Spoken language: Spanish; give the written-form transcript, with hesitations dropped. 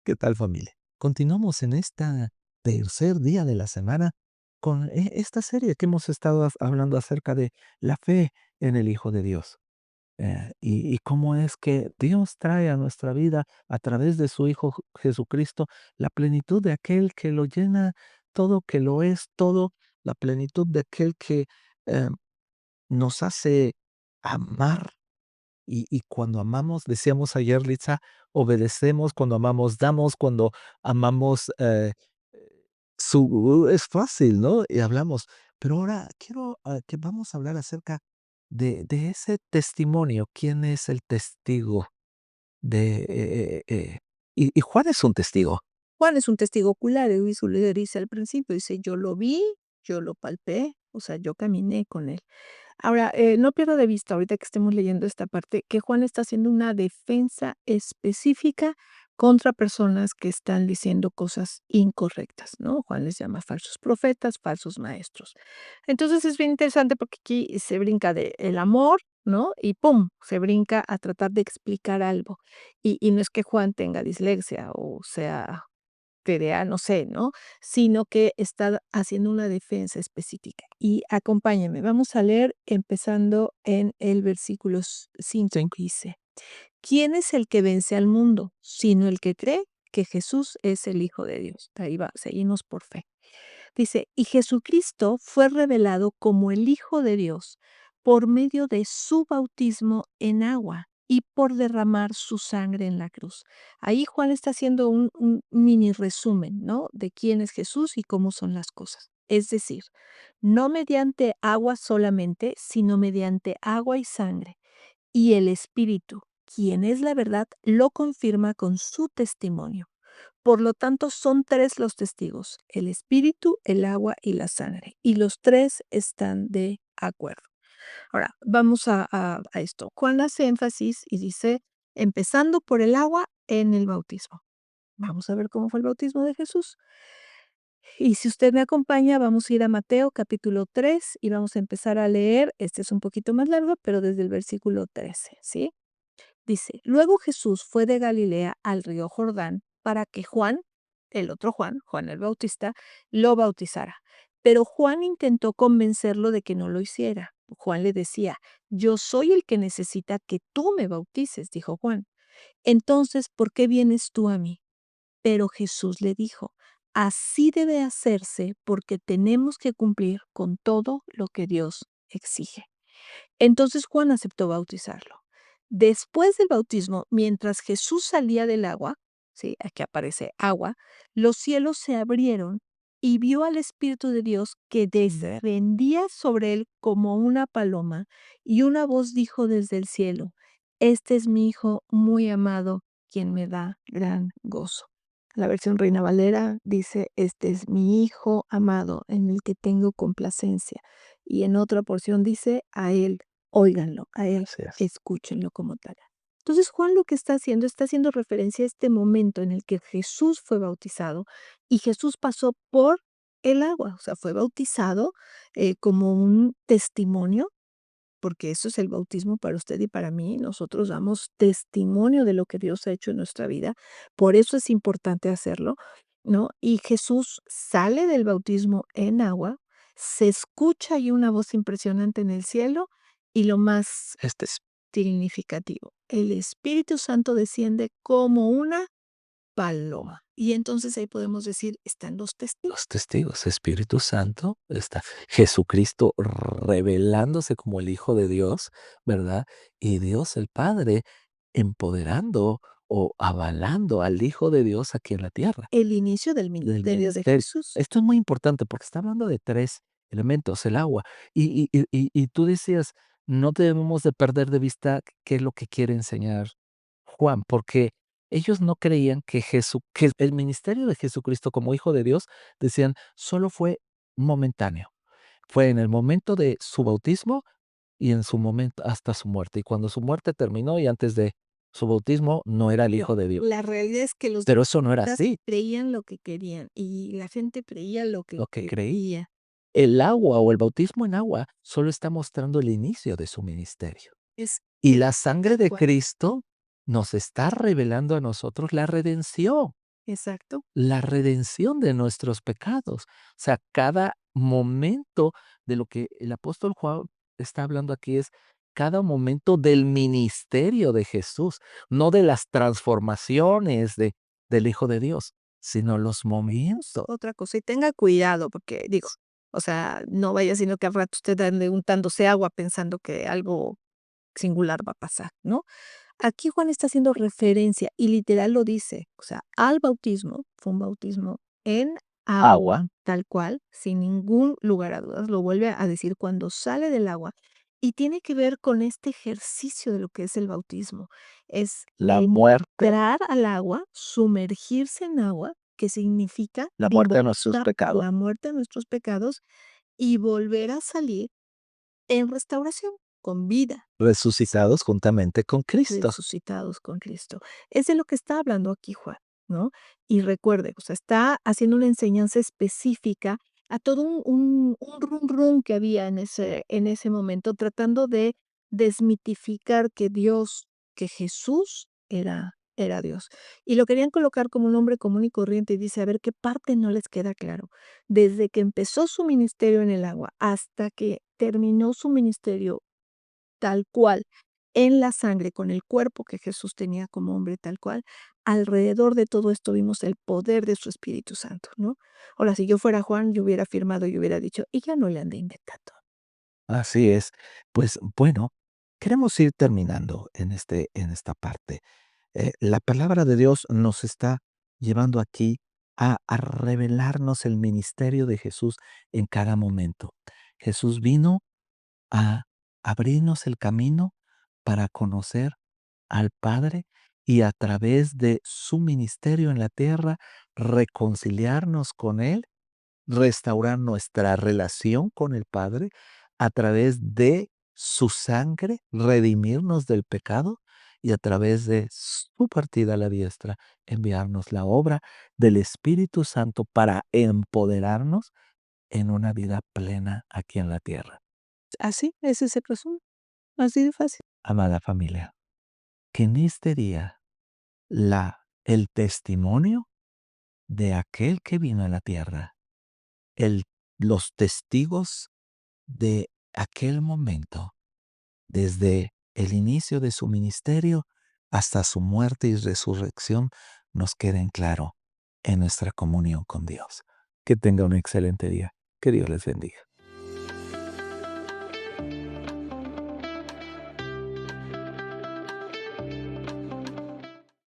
¿Qué tal, familia? Continuamos en esta tercer día de la semana con esta serie que hemos estado hablando acerca de la fe en el Hijo de Dios. Y cómo es que Dios trae a nuestra vida a través de su Hijo Jesucristo la plenitud de aquel que lo llena todo, que lo es todo, la plenitud de aquel que eh, nos hace amar y cuando amamos, decíamos ayer, Litza, obedecemos, cuando amamos, damos, cuando amamos, es fácil, ¿no? Y hablamos. Pero ahora quiero que vamos a hablar acerca de ese testimonio. ¿Quién es el testigo de, y Juan es un testigo? Juan es un testigo ocular, eso le dice al principio, dice: "Yo lo vi, yo lo palpé, o sea, yo caminé con él". Ahora, no pierda de vista, ahorita que estemos leyendo esta parte, que Juan está haciendo una defensa específica contra personas que están diciendo cosas incorrectas, ¿no? Juan les llama falsos profetas, falsos maestros. Entonces, es bien interesante porque aquí se brinca de el amor, ¿no? Y pum, se brinca a tratar de explicar algo. Y no es que Juan tenga dislexia o sea TDA, no sé, ¿no? Sino que está haciendo una defensa específica. Y acompáñenme, vamos a leer empezando en el versículo 5, Sí. dice: "¿Quién es el que vence al mundo, sino el que cree que Jesús es el Hijo de Dios?". Ahí va, seguimos por fe. Dice: "Y Jesucristo fue revelado como el Hijo de Dios por medio de su bautismo en agua y por derramar su sangre en la cruz". Ahí Juan está haciendo un mini resumen, ¿no? De quién es Jesús y cómo son las cosas. Es decir, no mediante agua solamente, sino mediante agua y sangre. Y el Espíritu, quien es la verdad, lo confirma con su testimonio. Por lo tanto, son 3 los testigos: el espíritu, el agua y la sangre, y los 3 están de acuerdo. Ahora, vamos a esto. Juan hace énfasis y dice, empezando por el agua en el bautismo. Vamos a ver cómo fue el bautismo de Jesús. Y si usted me acompaña, vamos a ir a Mateo capítulo 3 y vamos a empezar a leer, este es un poquito más largo, pero desde el versículo 13, ¿sí? Dice: "Luego Jesús fue de Galilea al río Jordán para que Juan, el otro Juan, Juan el Bautista, lo bautizara. Pero Juan intentó convencerlo de que no lo hiciera. Juan le decía: Yo soy el que necesita que tú me bautices, dijo Juan. Entonces, ¿por qué vienes tú a mí? Pero Jesús le dijo: Así debe hacerse porque tenemos que cumplir con todo lo que Dios exige. Entonces Juan aceptó bautizarlo. Después del bautismo, mientras Jesús salía del agua, ¿sí? Aquí aparece agua, los cielos se abrieron y vio al Espíritu de Dios que descendía sobre él como una paloma, y una voz dijo desde el cielo: Este es mi Hijo muy amado, quien me da gran gozo. La versión Reina Valera dice: Este es mi Hijo amado, en el que tengo complacencia. Y en otra porción dice: A él óiganlo, a él Así es. escúchenlo como tal. Entonces, Juan lo que está haciendo referencia a este momento en el que Jesús fue bautizado y Jesús pasó por el agua, o sea, fue bautizado, como un testimonio, porque eso es el bautismo para usted y para mí. Nosotros damos testimonio de lo que Dios ha hecho en nuestra vida, por eso es importante hacerlo, ¿no? Y Jesús sale del bautismo en agua, se escucha ahí una voz impresionante en el cielo y lo más Este es significativo, el Espíritu Santo desciende como una paloma. Y entonces ahí podemos decir, están los testigos. los testigos, Espíritu Santo, está Jesucristo revelándose como el Hijo de Dios, ¿verdad? Y Dios el Padre empoderando o avalando al Hijo de Dios aquí en la tierra, El inicio del del ministerio de ministerio. Jesús. Esto es muy importante porque está hablando de 3 elementos, el agua. Y tú decías, no debemos de perder de vista qué es lo que quiere enseñar Juan, porque ellos no creían que el ministerio de Jesucristo como Hijo de Dios, decían, solo fue momentáneo. Fue en el momento de su bautismo y en su momento hasta su muerte. Y cuando su muerte terminó y antes de su bautismo, no era el Hijo de Dios. La realidad es que los Pero eso no era demás así, creían lo que querían y la gente creía lo lo que que creí. creía. El agua o el bautismo en agua solo está mostrando el inicio de su ministerio. Es Y el la sangre de agua. Cristo nos está revelando a nosotros la redención. Exacto. la redención de nuestros pecados. O sea, cada momento de lo que el apóstol Juan está hablando aquí es cada momento del ministerio de Jesús, no de las transformaciones del Hijo de Dios, sino los momentos. Otra cosa, y tenga cuidado, porque digo, o sea, no vaya sino que al rato usted ande untándose agua pensando que algo singular va a pasar, ¿no? Aquí Juan está haciendo referencia, y literal lo dice, o sea, al bautismo, fue un bautismo en Agua, agua, tal cual, sin ningún lugar a dudas, lo vuelve a decir cuando sale del agua, y tiene que ver con este ejercicio de lo que es el bautismo. Es la muerte, entrar al agua, sumergirse en agua, que significa la muerte de nuestros pecados, la muerte de nuestros pecados, y volver a salir en restauración, con vida. resucitados juntamente con Cristo. Resucitados con Cristo. Es de lo que está hablando aquí Juan, ¿no? Y recuerde, o sea, está haciendo una enseñanza específica a todo un run run que había en ese momento, tratando de desmitificar que Dios, que Jesús era Dios. Y lo querían colocar como un hombre común y corriente, y dice, a ver, ¿qué parte no les queda claro? Desde que empezó su ministerio en el agua hasta que terminó su ministerio tal cual, en la sangre, con el cuerpo que Jesús tenía como hombre tal cual, alrededor de todo esto vimos el poder de su Espíritu Santo, ¿no? Ahora, si yo fuera Juan, yo hubiera afirmado y hubiera dicho: "Y ya no le ande inventando". Así es. Pues bueno, queremos ir terminando en esta parte. La palabra de Dios nos está llevando aquí a revelarnos el ministerio de Jesús en cada momento. Jesús vino a abrirnos el camino para conocer al Padre y a través de su ministerio en la tierra reconciliarnos con Él, restaurar nuestra relación con el Padre a través de su sangre, redimirnos del pecado y a través de su partida a la diestra, enviarnos la obra del Espíritu Santo para empoderarnos en una vida plena aquí en la tierra. Así, ese es el resumen, así de fácil. Amada familia, que en este día el testimonio de aquel que vino a la tierra, el, los testigos de aquel momento, desde el inicio de su ministerio hasta su muerte y resurrección, nos queden claro en nuestra comunión con Dios. Que tenga un excelente día. Que Dios les bendiga.